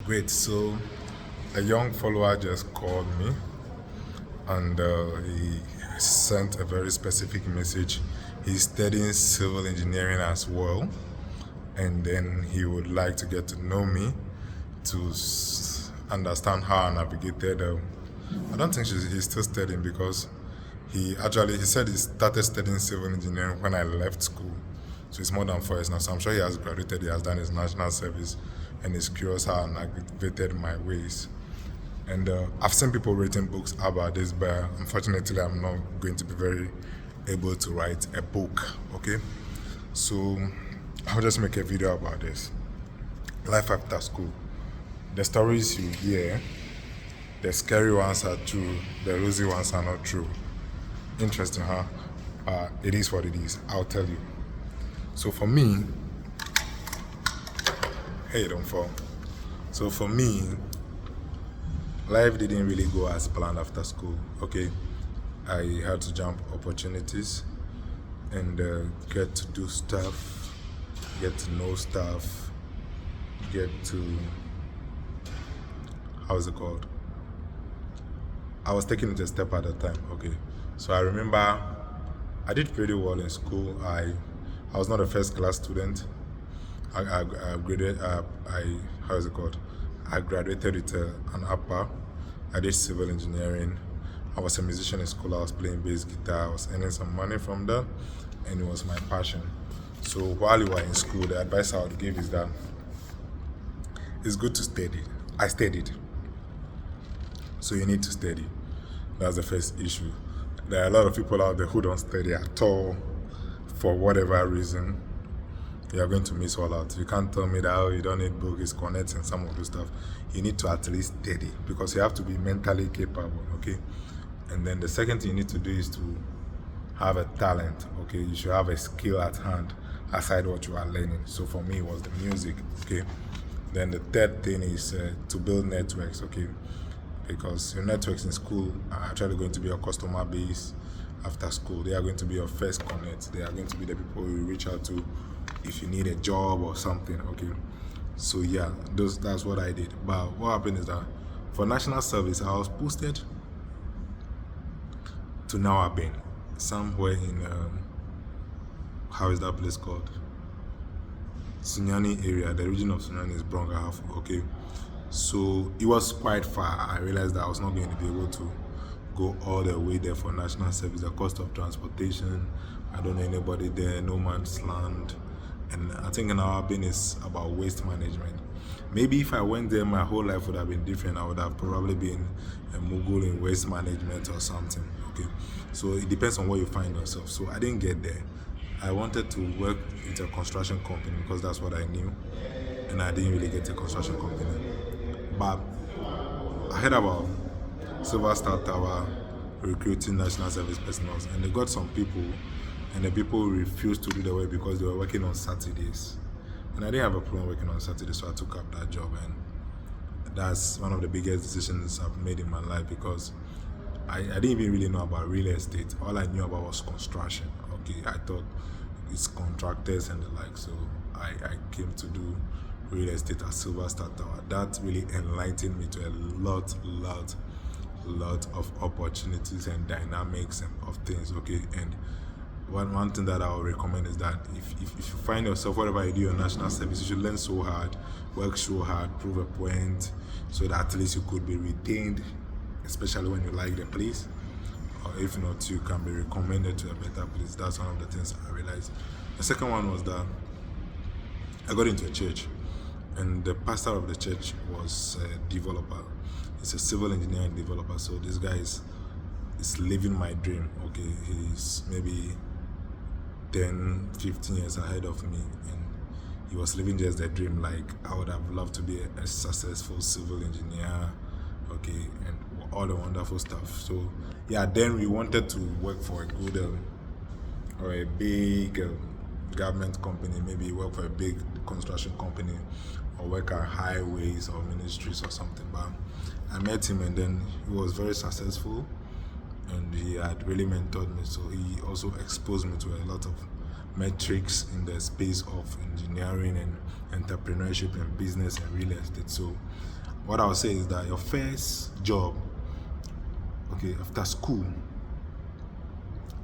Great. So a young follower just called me and he sent a very specific message. He's studying civil engineering as well, and then he would like to get to know me to understand how I navigated. I don't think he's still studying because he said he started studying civil engineering when I left school. So it's more than 4 years now. So I'm sure he has graduated, he has done his national service, and is curious how I navigated my ways. And I've seen people writing books about this, but unfortunately, I'm not going to be very able to write a book. Okay, so I'll just make a video about this. Life after school. The stories you hear, the scary ones are true, the rosy ones are not true. Interesting, huh? It is what it is. I'll tell you. So for me, hey, don't fall. So for me, life didn't really go as planned after school. Okay, I had to jump opportunities and get to do stuff, get to know stuff, get to, how's it called? I was taking it a step at a time. Okay, so I remember I did pretty well in school. I was not a first class student. I graded. How's it called? I graduated with an upper. I did civil engineering. I was a musician in school. I was playing bass guitar. I was earning some money from that, and it was my passion. So while you are in school, the advice I would give is that it's good to study. I studied, so you need to study. That's the first issue. There are a lot of people out there who don't study at all for whatever reason. You are going to miss all out. You can't tell me that you don't need book, it's connecting some of the stuff. You need to at least study because you have to be mentally capable, okay? And then the second thing you need to do is to have a talent, okay? You should have a skill at hand aside what you are learning. So for me, it was the music, okay? Then the third thing is to build networks, okay? Because your networks in school are actually going to be your customer base after school. They are going to be your first connect. They are going to be the people you reach out to if you need a job or something, okay? So yeah, that's what I did. But what happened is that for national service, I was posted to Nawabin, somewhere in, how is that place called? Sunyani area. The region of Sunyani is Bronga half, okay? So it was quite far. I realized that I was not going to be able to go all the way there for national service. The cost of transportation, I don't know anybody there, no man's land. And I think in our opinion is about waste management. Maybe if I went there, my whole life would have been different. I would have probably been a mogul in waste management or something, okay? So it depends on where you find yourself. So I didn't get there. I wanted to work with a construction company because that's what I knew. And I didn't really get a construction company. But I heard about Silver Star Tower recruiting national service personnel, and they got some people, and the people refused to do the work because they were working on Saturdays. And I didn't have a problem working on Saturdays, so I took up that job, and that's one of the biggest decisions I've made in my life because I didn't even really know about real estate. All I knew about was construction. Okay, I thought it's contractors and the like, so I came to do real estate at Silver Star Tower. That really enlightened me to a lot of opportunities and dynamics and of things, okay? And one thing that I would recommend is that if you find yourself, whatever you do your national service, you should learn so hard, work so hard, prove a point, so that at least you could be retained, especially when you like the place. Or if not, you can be recommended to a better place. That's one of the things I realized. The second one was that I got into a church, and the pastor of the church was a developer. He's a civil engineering developer. So this guy is living my dream. Okay, he's maybe 10, 15 years ahead of me, and he was living just the dream. Like, I would have loved to be a successful civil engineer, okay, and all the wonderful stuff. So yeah, then we wanted to work for a good or a big government company, maybe work for a big construction company or work at highways or ministries or something. But I met him, and then he was very successful, and he had really mentored me. So he also exposed me to a lot of metrics in the space of engineering and entrepreneurship and business and real estate. So what I'll say is that your first job, okay, after school,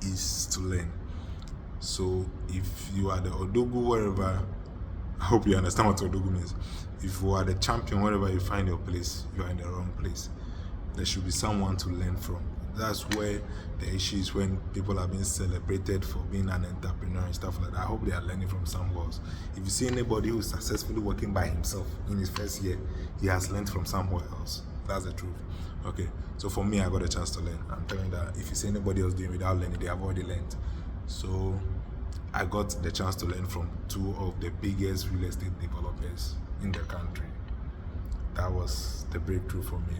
is to learn. So if you are the Odogu wherever, I hope you understand what Odogu means. If you are the champion wherever you find your place, you are in the wrong place. There should be someone to learn from. That's where the issue is when people are being celebrated for being an entrepreneur and stuff like that. I hope they are learning from somewhere else. If you see anybody who is successfully working by himself in his first year, he has learned from somewhere else. That's the truth. Okay, so for me, I got a chance to learn. I'm telling you that if you see anybody else doing without learning, they have already learned. So I got the chance to learn from two of the biggest real estate developers in the country. That was the breakthrough for me.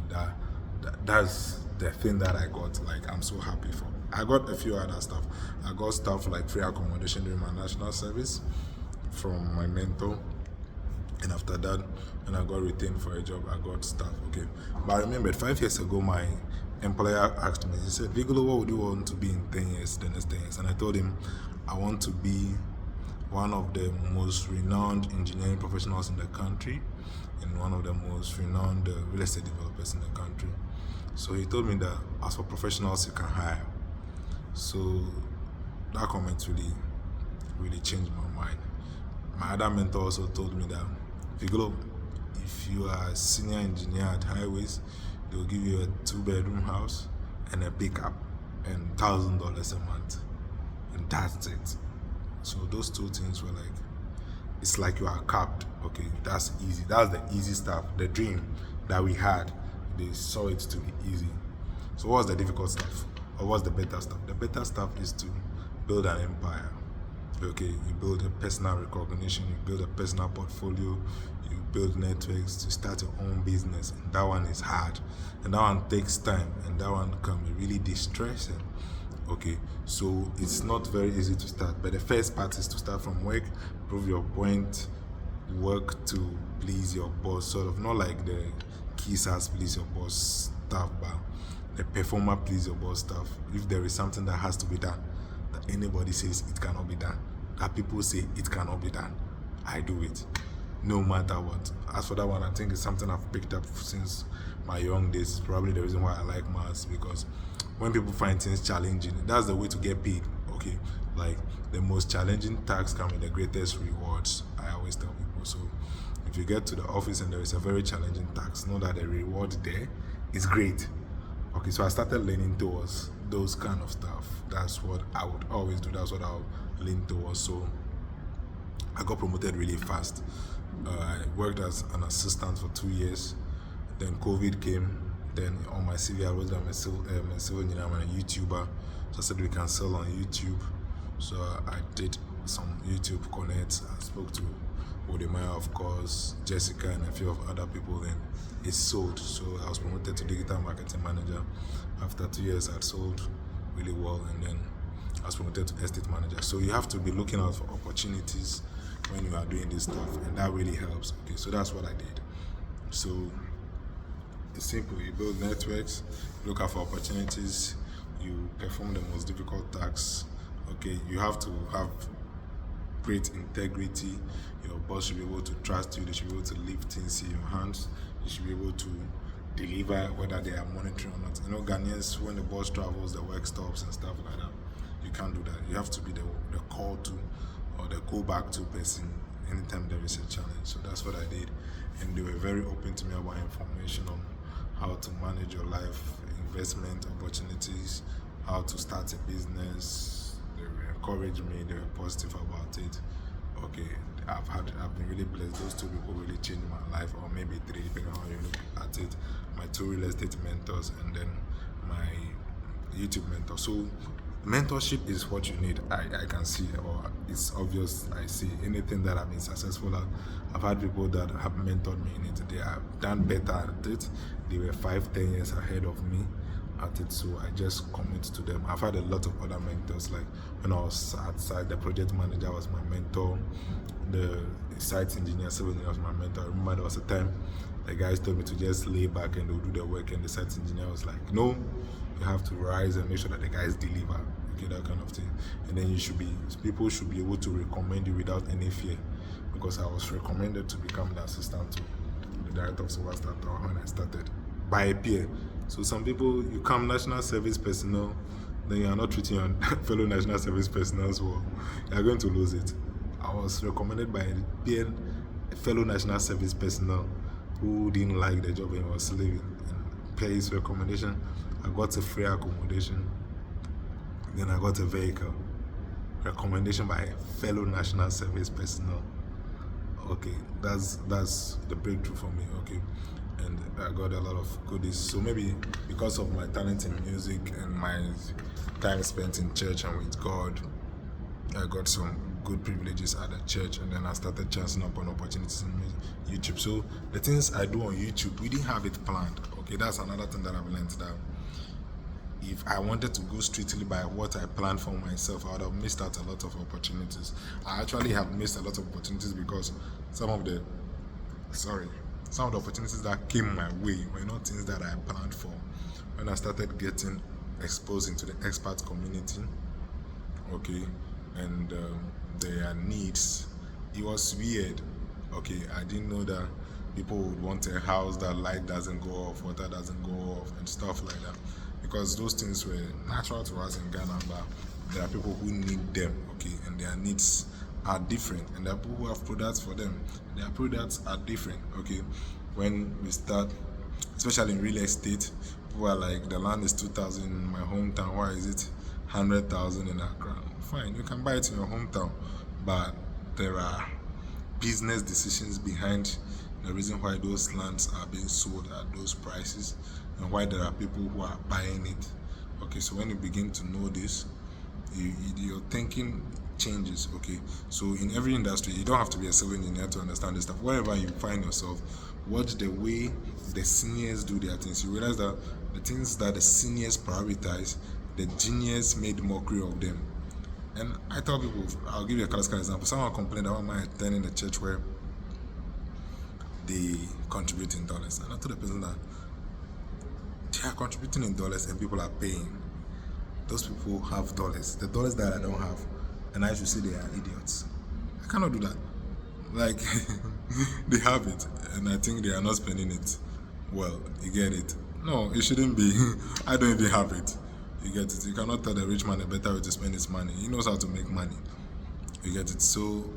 That's the thing that I got. Like, I'm so happy for. I got a few other stuff. I got stuff like free accommodation during my national service from my mentor. And after that, when I got retained for a job, I got stuff. Okay. But I remembered 5 years ago, my employer asked me, he said, Vigolo, what would you want to be in 10 years, the next 10 years? And I told him, I want to be one of the most renowned engineering professionals in the country and one of the most renowned real estate developers in the country. So he told me that as for professionals, you can hire. So that comment really changed my mind. My other mentor also told me that, Vigolo, if you are a senior engineer at Highways, they will give you a 2-bedroom house and a pickup and $1,000 a month. And that's it. So those two things were like, it's like you are capped. Okay, that's easy. That's the easy stuff. The dream that we had, they saw it to be easy. So what's the difficult stuff? Or what's the better stuff? The better stuff is to build an empire. Okay, you build a personal recognition, you build a personal portfolio, you build networks to start your own business. And that one is hard. And that one takes time. And that one can be really distressing. Okay, so it's not very easy to start. But the first part is to start from work, prove your point, work to please your boss, sort of not like the kissers please your boss stuff, but the performer please your boss stuff. If there is something that has to be done, that anybody says it cannot be done, that people say it cannot be done, I do it, no matter what. As for that one, I think it's something I've picked up since my young days. It's probably the reason why I like maths, because when people find things challenging, that's the way to get paid. Okay, like the most challenging tasks come with the greatest rewards. I always tell people. So if you get to the office and there is a very challenging task, know that the reward there is great. Okay, so I started leaning towards those kind of stuff. That's what I would always do. That's what I'll lean towards. So I got promoted really fast. I worked as an assistant for 2 years. Then COVID came. Then on my CV, I wrote that I'm a civil engineer, I'm a YouTuber. So I said we can sell on YouTube. So I did some YouTube connects. I spoke to Odemaya, of course, Jessica, and a few of other people. Then it sold. So I was promoted to digital marketing manager. After 2 years, I sold really well, and then I was promoted to estate manager. So you have to be looking out for opportunities when you are doing this stuff, and that really helps. Okay, so that's what I did. So it's simple. You build networks, look out for opportunities, you perform the most difficult tasks. Okay, you have to have great integrity. Your boss should be able to trust you. They should be able to leave things in your hands. You should be able to deliver whether they are monitoring or not. You know, Ghanaians, when the boss travels, the work stops and stuff like that. You can't do that. You have to be the call to or the go back to person anytime there is a challenge. So that's what I did. And they were very open to me about information on how to manage your life, investment opportunities, how to start a business. They encouraged me, they were positive about it. Okay, I've been really blessed. Those two people really changed my life, or maybe three, depending on how you look at it. My two real estate mentors and then my YouTube mentor. So mentorship is what you need. I can see, or it's obvious. I see anything that I've been successful at. I've had people that have mentored me in it. They have done better at it. They were 5-10 years ahead of me at it, so I just commit to them. I've had a lot of other mentors, like when I was outside, the project manager was my mentor, the site engineer, civil engineer was my mentor. I remember there was a time the guys told me to just lay back and they'll do the work, and the site engineer was like, no, you have to rise and make sure that the guys deliver. Okay, that kind of thing. And then people should be able to recommend you without any fear, because I was recommended to become the assistant to the director of Silver Star Tower when I started, by a peer. So some people, you come national service personnel, then you are not treating your fellow national service personnel as well. You are going to lose it. I was recommended by a peer, a fellow national service personnel who didn't like the job and was leaving. And per his recommendation, I got a free accommodation. Then I got a vehicle. Recommendation by fellow national service personnel. Okay, that's the breakthrough for me. Okay, and I got a lot of goodies. So maybe because of my talent in music and my time spent in church and with God, I got some good privileges at the church, and then I started chancing up on opportunities in YouTube. So the things I do on YouTube, we didn't have it planned. Okay, that's another thing that I've learned, that if I wanted to go strictly by what I planned for myself, I would have missed out a lot of opportunities. I actually have missed a lot of opportunities because some of the opportunities that came my way were not things that I planned for. When I started getting exposed into the expat community, okay, and their needs, it was weird. Okay, I didn't know that people would want a house that light doesn't go off, water doesn't go off, and stuff like that. Because those things were natural to us in Ghana, but there are people who need them, okay, and their needs are different, and there are people who have products for them. Their products are different, okay. When we start, especially in real estate, people are like, the land is 2,000 in my hometown, why is it 100,000 in Accra? Fine, you can buy it in your hometown, but there are business decisions behind the reason why those lands are being sold at those prices, and why there are people who are buying it. Okay, so when you begin to know this, your thinking changes. Okay, so in every industry, you don't have to be a civil engineer to understand this stuff. Wherever you find yourself, watch the way the seniors do their things. You realize that the things that the seniors prioritize, the juniors made mockery of them. And I tell people, I'll give you a classical example. Someone complained about my attending the church where they contribute in dollars, and I told the person that they are contributing in dollars and people are paying. Those people have dollars, the dollars that I don't have, and I should say they are idiots. I cannot do that. Like, they have it, and I think they are not spending it well. You get it? No, it shouldn't be. I don't even have it. You get it? You cannot tell the rich man a better way to spend his money. He knows how to make money. You get it? So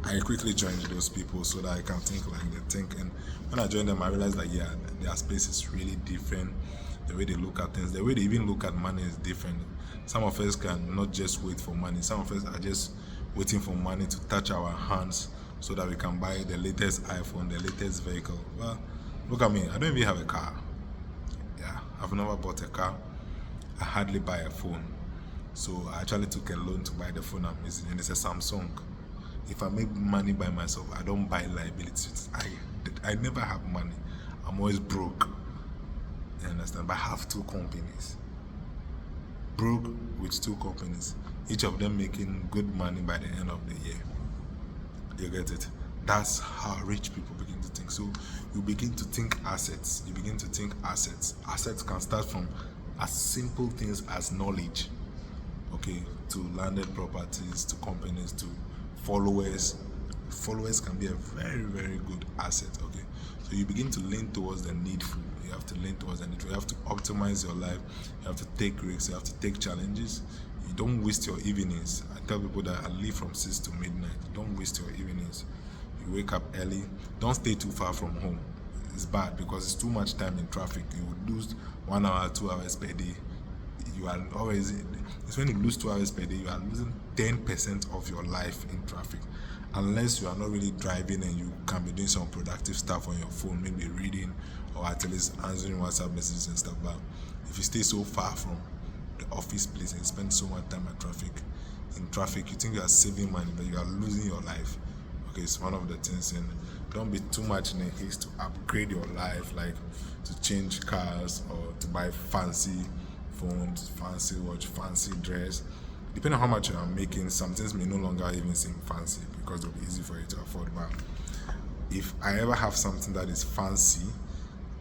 I quickly joined those people so that I can think like they think. And when I joined them, I realized that, yeah, their space is really different. The way they look at things, the way they even look at money is different. Some of us can not just wait for money. Some of us are just waiting for money to touch our hands so that we can buy the latest iPhone, the latest vehicle. Well, look at me. I don't even have a car. Yeah, I've never bought a car. I hardly buy a phone. So I actually took a loan to buy the phone I'm using, and it's a Samsung. If I make money by myself, I don't buy liabilities. I never have money. I'm always broke. You understand? But I have two companies. Broke with two companies, each of them making good money by the end of the year. You get it? That's how rich people begin to think. So you begin to think assets. You begin to think assets. Assets can start from as simple things as knowledge, okay, to landed properties, to companies, to followers. Followers can be a very, very good asset, okay. So you begin to lean towards the needful. You have to lean towards the needful. You have to optimize your life. You have to take risks. You have to take challenges. You don't waste your evenings. I tell people that I leave from 6 to midnight. Don't waste your evenings. You wake up early. Don't stay too far from home. It's bad because it's too much time in traffic. You would lose 1 hour, 2 hours per day. You are always, it's when you lose 2 hours per day, you are losing 10% of your life in traffic. Unless you are not really driving and you can be doing some productive stuff on your phone, maybe reading or at least answering WhatsApp messages and stuff. But if you stay so far from the office place and you spend so much time in traffic, you think you are saving money, but you are losing your life. Okay, it's one of the things. And don't be too much in a haste to upgrade your life, like to change cars or to buy fancy phones, fancy watch, fancy dress. Depending on how much you are making, some things may no longer even seem fancy because it'll be easy for you to afford. But if I ever have something that is fancy,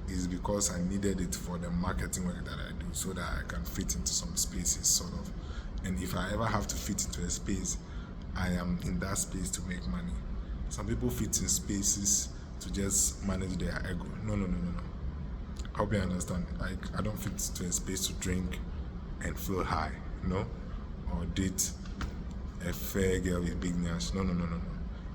it's because I needed it for the marketing work that I do, so that I can fit into some spaces, sort of. And if I ever have to fit into a space, I am in that space to make money. Some people fit in spaces to just manage their ego. No, no, no, no, no. I hope you understand. Like, I don't fit to a space to drink and feel high, or date a fair girl with big nails. No, no, no, no, no.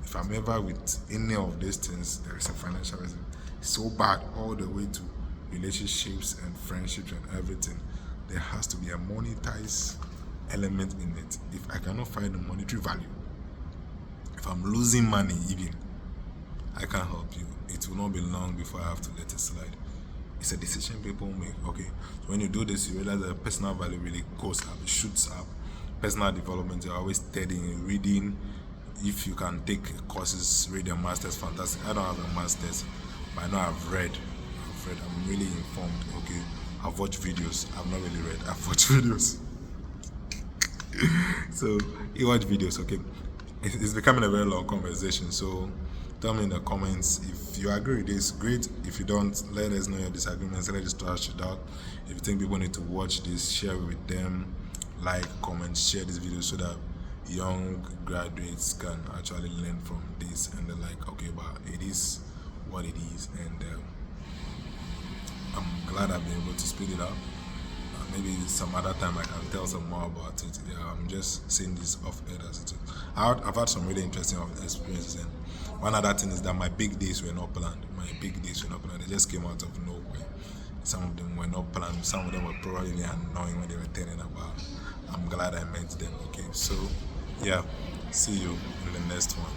If I'm ever with any of these things, there is a financial reason. It's so bad all the way to relationships and friendships and everything. There has to be a monetized element in it. If I cannot find the monetary value, if I'm losing money even, I can't help you. It will not be long before I have to let it slide. It's a decision people make, okay? So when you do this, you realize that personal value really goes up, it shoots up. Personal development, you're always studying, reading. If you can take courses, read a master's, fantastic. I don't have a master's, but I know I've read. I'm really informed, okay? I've watched videos. I've not really read. I've watched videos. So you watch videos, okay? It's becoming a very long conversation. So tell me in the comments if you agree with this. Great. If you don't, let us know your disagreements. Let us trash it out. If you think people need to watch this, share it with them. Like, comment, share this video so that young graduates can actually learn from this and they're like, okay, but it is what it is, and I'm glad I've been able to speed it up. Maybe some other time I can tell some more about it. Yeah, I'm just saying this off air as it is. I've had some really interesting experiences, and one other thing is that my big days were not planned. They just came out of nowhere. Some of them were not planned. Some of them were probably annoying when they were turning up. I'm glad I met them. Okay, so yeah, see you in the next one.